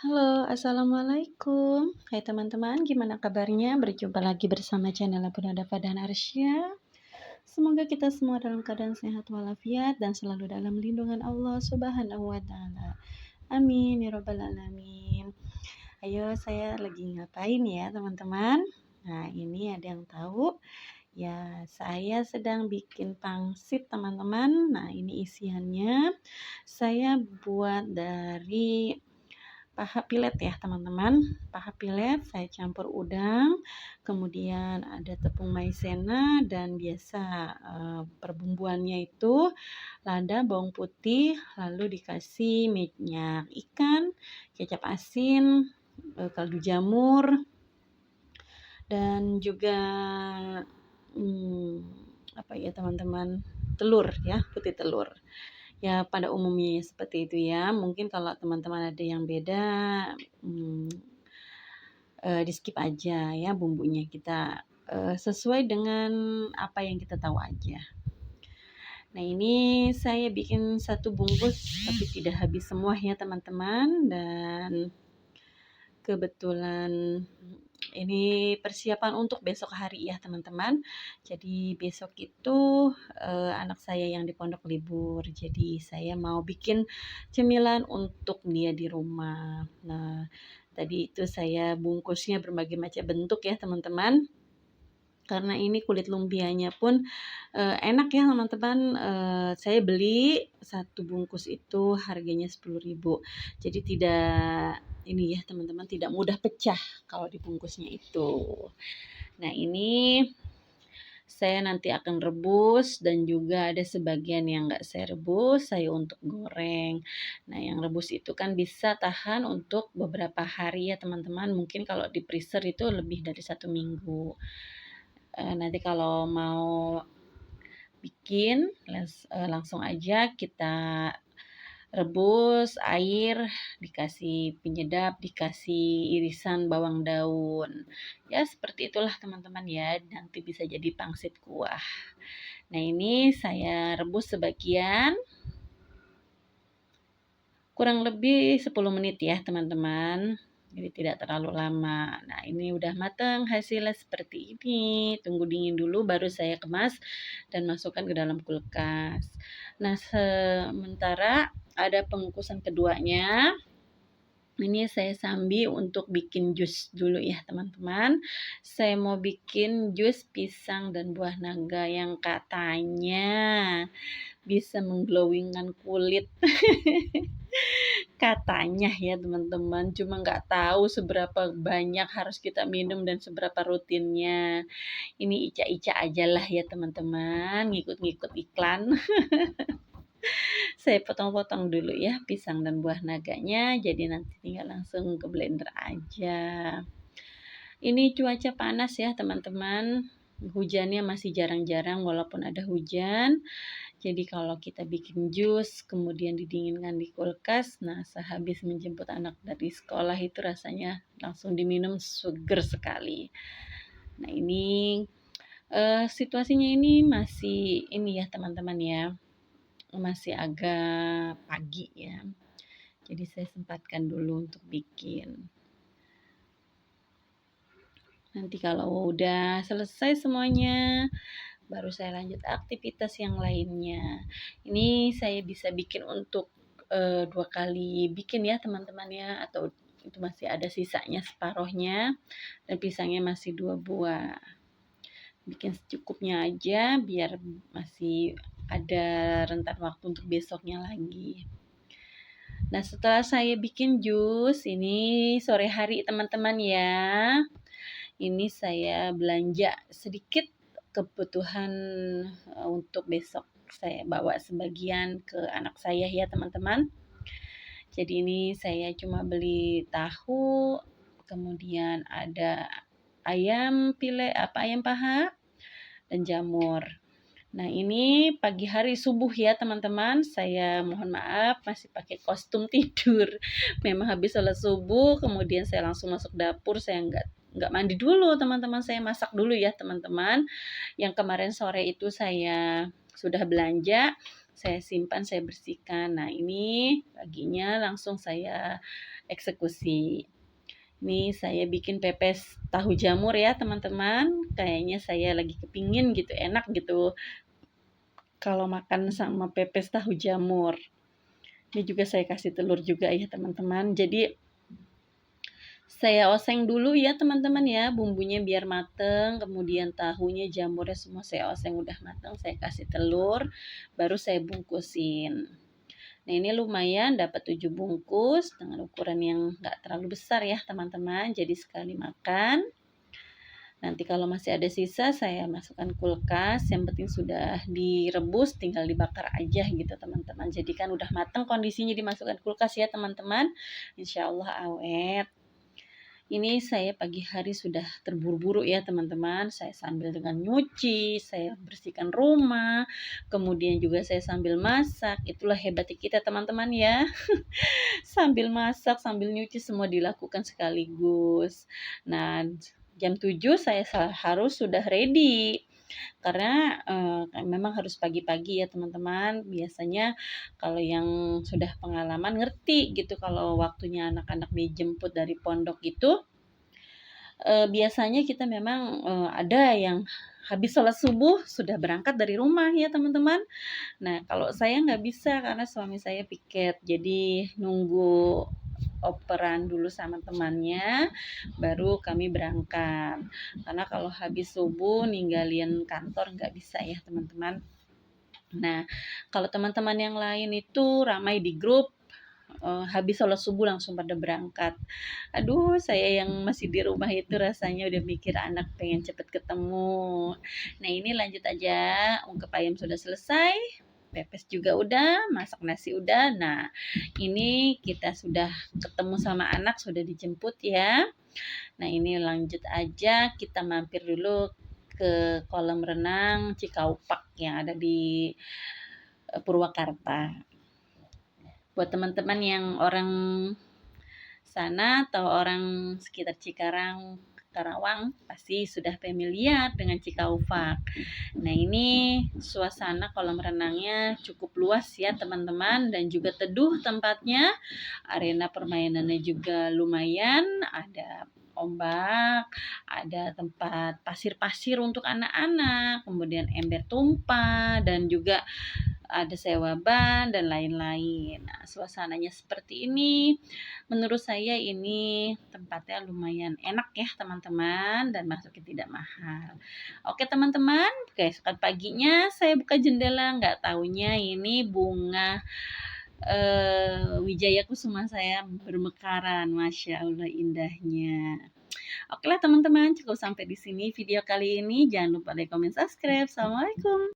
Halo, assalamualaikum. Hai teman-teman, gimana kabarnya? Berjumpa lagi bersama channel Bunda dan Arsya. Semoga kita semua dalam keadaan sehat walafiat dan selalu dalam lindungan Allah Subhanahu wa Ta'ala. Amin ya Rabbal 'Alamin. Ayo, saya lagi ngapain ya, teman-teman? Nah, ini ada yang tahu? Ya, saya sedang bikin pangsit, teman-teman. Nah, ini isiannya. Saya buat dari paha pilet ya teman-teman. Paha pilet saya campur udang, kemudian ada tepung maizena dan biasa perbumbuannya itu lada, bawang putih, lalu dikasih minyak ikan, kecap asin, kaldu jamur, dan juga apa ya teman-teman, telur ya, putih telur. Ya pada umumnya seperti itu ya. Mungkin kalau teman-teman ada yang beda, di skip aja ya bumbunya. Kita sesuai dengan apa yang kita tahu aja. Nah, ini saya bikin satu bungkus tapi tidak habis semua ya teman-teman. Dan kebetulan ini persiapan untuk besok hari ya teman-teman. Jadi besok itu anak saya yang di pondok libur. Jadi saya mau bikin cemilan untuk dia di rumah. Nah, tadi itu saya bungkusnya berbagai macam bentuk ya teman-teman. Karena ini kulit lumpianya pun enak ya teman-teman. Saya beli satu bungkus itu harganya 10.000. Jadi tidak ini ya teman-teman, tidak mudah pecah kalau dibungkusnya itu. Nah, ini saya nanti akan rebus dan juga ada sebagian yang enggak saya rebus, saya untuk goreng. Nah, yang rebus itu kan bisa tahan untuk beberapa hari ya teman-teman. Mungkin kalau di freezer itu lebih dari 1 minggu. Nanti kalau mau bikin langsung aja kita rebus air, dikasih penyedap, dikasih irisan bawang daun. Ya seperti itulah teman-teman ya, nanti bisa jadi pangsit kuah. Nah, ini saya rebus sebagian, kurang lebih 10 menit ya teman-teman. Jadi tidak terlalu lama. Nah, ini udah matang, hasilnya seperti ini. Tunggu dingin dulu baru saya kemas dan masukkan ke dalam kulkas. Nah, sementara ada pengukusan keduanya. Ini saya sambil untuk bikin jus dulu ya teman-teman. Saya mau bikin jus pisang dan buah naga yang katanya bisa mengglowingkan kulit. Katanya ya teman-teman, cuma nggak tahu seberapa banyak harus kita minum dan seberapa rutinnya. Ini ica-ica aja lah ya teman-teman, ngikut-ngikut iklan. Saya potong-potong dulu ya pisang dan buah naganya, jadi nanti tinggal langsung ke blender aja. Ini cuaca panas ya teman-teman, hujannya masih jarang-jarang walaupun ada hujan. Jadi kalau kita bikin jus, kemudian didinginkan di kulkas, nah sehabis menjemput anak dari sekolah itu rasanya langsung diminum seger sekali. Nah, ini situasinya ini masih ini ya teman-teman ya, masih agak pagi ya. Jadi saya sempatkan dulu untuk bikin. Nanti kalau udah selesai semuanya, baru saya lanjut aktivitas yang lainnya. Ini saya bisa bikin untuk 2 kali bikin ya teman-teman ya, atau itu masih ada sisanya separohnya dan pisangnya masih 2 buah. Bikin secukupnya aja biar masih ada rentan waktu untuk besoknya lagi. Nah, setelah saya bikin jus ini sore hari teman-teman ya. Ini saya belanja sedikit kebutuhan untuk besok. Saya bawa sebagian ke anak saya ya teman-teman. Jadi ini saya cuma beli tahu, kemudian ada ayam paha dan jamur. Nah, ini pagi hari subuh ya teman-teman. Saya mohon maaf masih pakai kostum tidur. Memang habis sholat subuh, kemudian saya langsung masuk dapur. Saya nggak mandi dulu teman-teman, saya masak dulu ya teman-teman. Yang kemarin sore itu saya sudah belanja, saya simpan, saya bersihkan. Nah, ini paginya langsung saya eksekusi. Ini saya bikin pepes tahu jamur ya teman-teman. Kayaknya saya lagi kepingin gitu, enak gitu kalau makan sama pepes tahu jamur. Ini juga saya kasih telur juga ya teman-teman. Jadi saya oseng dulu ya teman-teman ya, bumbunya biar mateng, kemudian tahunya, jamurnya semua saya oseng udah mateng, saya kasih telur, baru saya bungkusin. Nah, ini lumayan dapat 7 bungkus dengan ukuran yang nggak terlalu besar ya teman-teman, jadi sekali makan. Nanti kalau masih ada sisa saya masukkan kulkas, yang penting sudah direbus tinggal dibakar aja gitu teman-teman. Jadi kan udah mateng kondisinya dimasukkan kulkas ya teman-teman, insya Allah awet. Ini saya pagi hari sudah terburu-buru ya teman-teman, saya sambil dengan nyuci, saya bersihkan rumah, kemudian juga saya sambil masak, itulah hebatnya kita teman-teman ya. Sambil masak, sambil nyuci semua dilakukan sekaligus. Nah, jam 7 saya harus sudah ready. Karena memang harus pagi-pagi ya teman-teman. Biasanya kalau yang sudah pengalaman ngerti gitu kalau waktunya anak-anak dijemput dari pondok itu, biasanya kita memang, ada yang habis sholat subuh sudah berangkat dari rumah ya teman-teman. Nah, kalau saya nggak bisa karena suami saya piket, jadi nunggu operan dulu sama temannya, baru kami berangkat. Karena kalau habis subuh ninggalin kantor nggak bisa ya teman-teman. Nah, kalau teman-teman yang lain itu ramai di grup, habis sholat subuh langsung pada berangkat. Aduh, saya yang masih di rumah itu rasanya udah mikir anak pengen cepet ketemu. Nah, ini lanjut aja, ungkep ayam sudah selesai, pepes juga udah, masak nasi udah. Nah, ini kita sudah ketemu sama anak, sudah dijemput ya. Nah, ini lanjut aja, kita mampir dulu ke kolam renang Cikaupak yang ada di Purwakarta. Buat teman-teman yang orang sana atau orang sekitar Cikarang, Karawang pasti sudah familiar dengan Cikaupak. Nah, ini suasana kolam renangnya cukup luas ya teman-teman, dan juga teduh tempatnya. Arena permainannya juga lumayan, ada ombak, ada tempat pasir-pasir untuk anak-anak, kemudian ember tumpah, dan juga ada sewa ban dan lain-lain. Nah, suasananya seperti ini. Menurut saya ini tempatnya lumayan enak ya teman-teman, dan masuknya tidak mahal. Oke teman-teman, keesokan paginya saya buka jendela, nggak taunya ini bunga wijaya kusuma saya bermekaran. Masya Allah indahnya. Oke lah teman-teman, cukup sampai di sini video kali ini. Jangan lupa like, comment, subscribe. Assalamualaikum.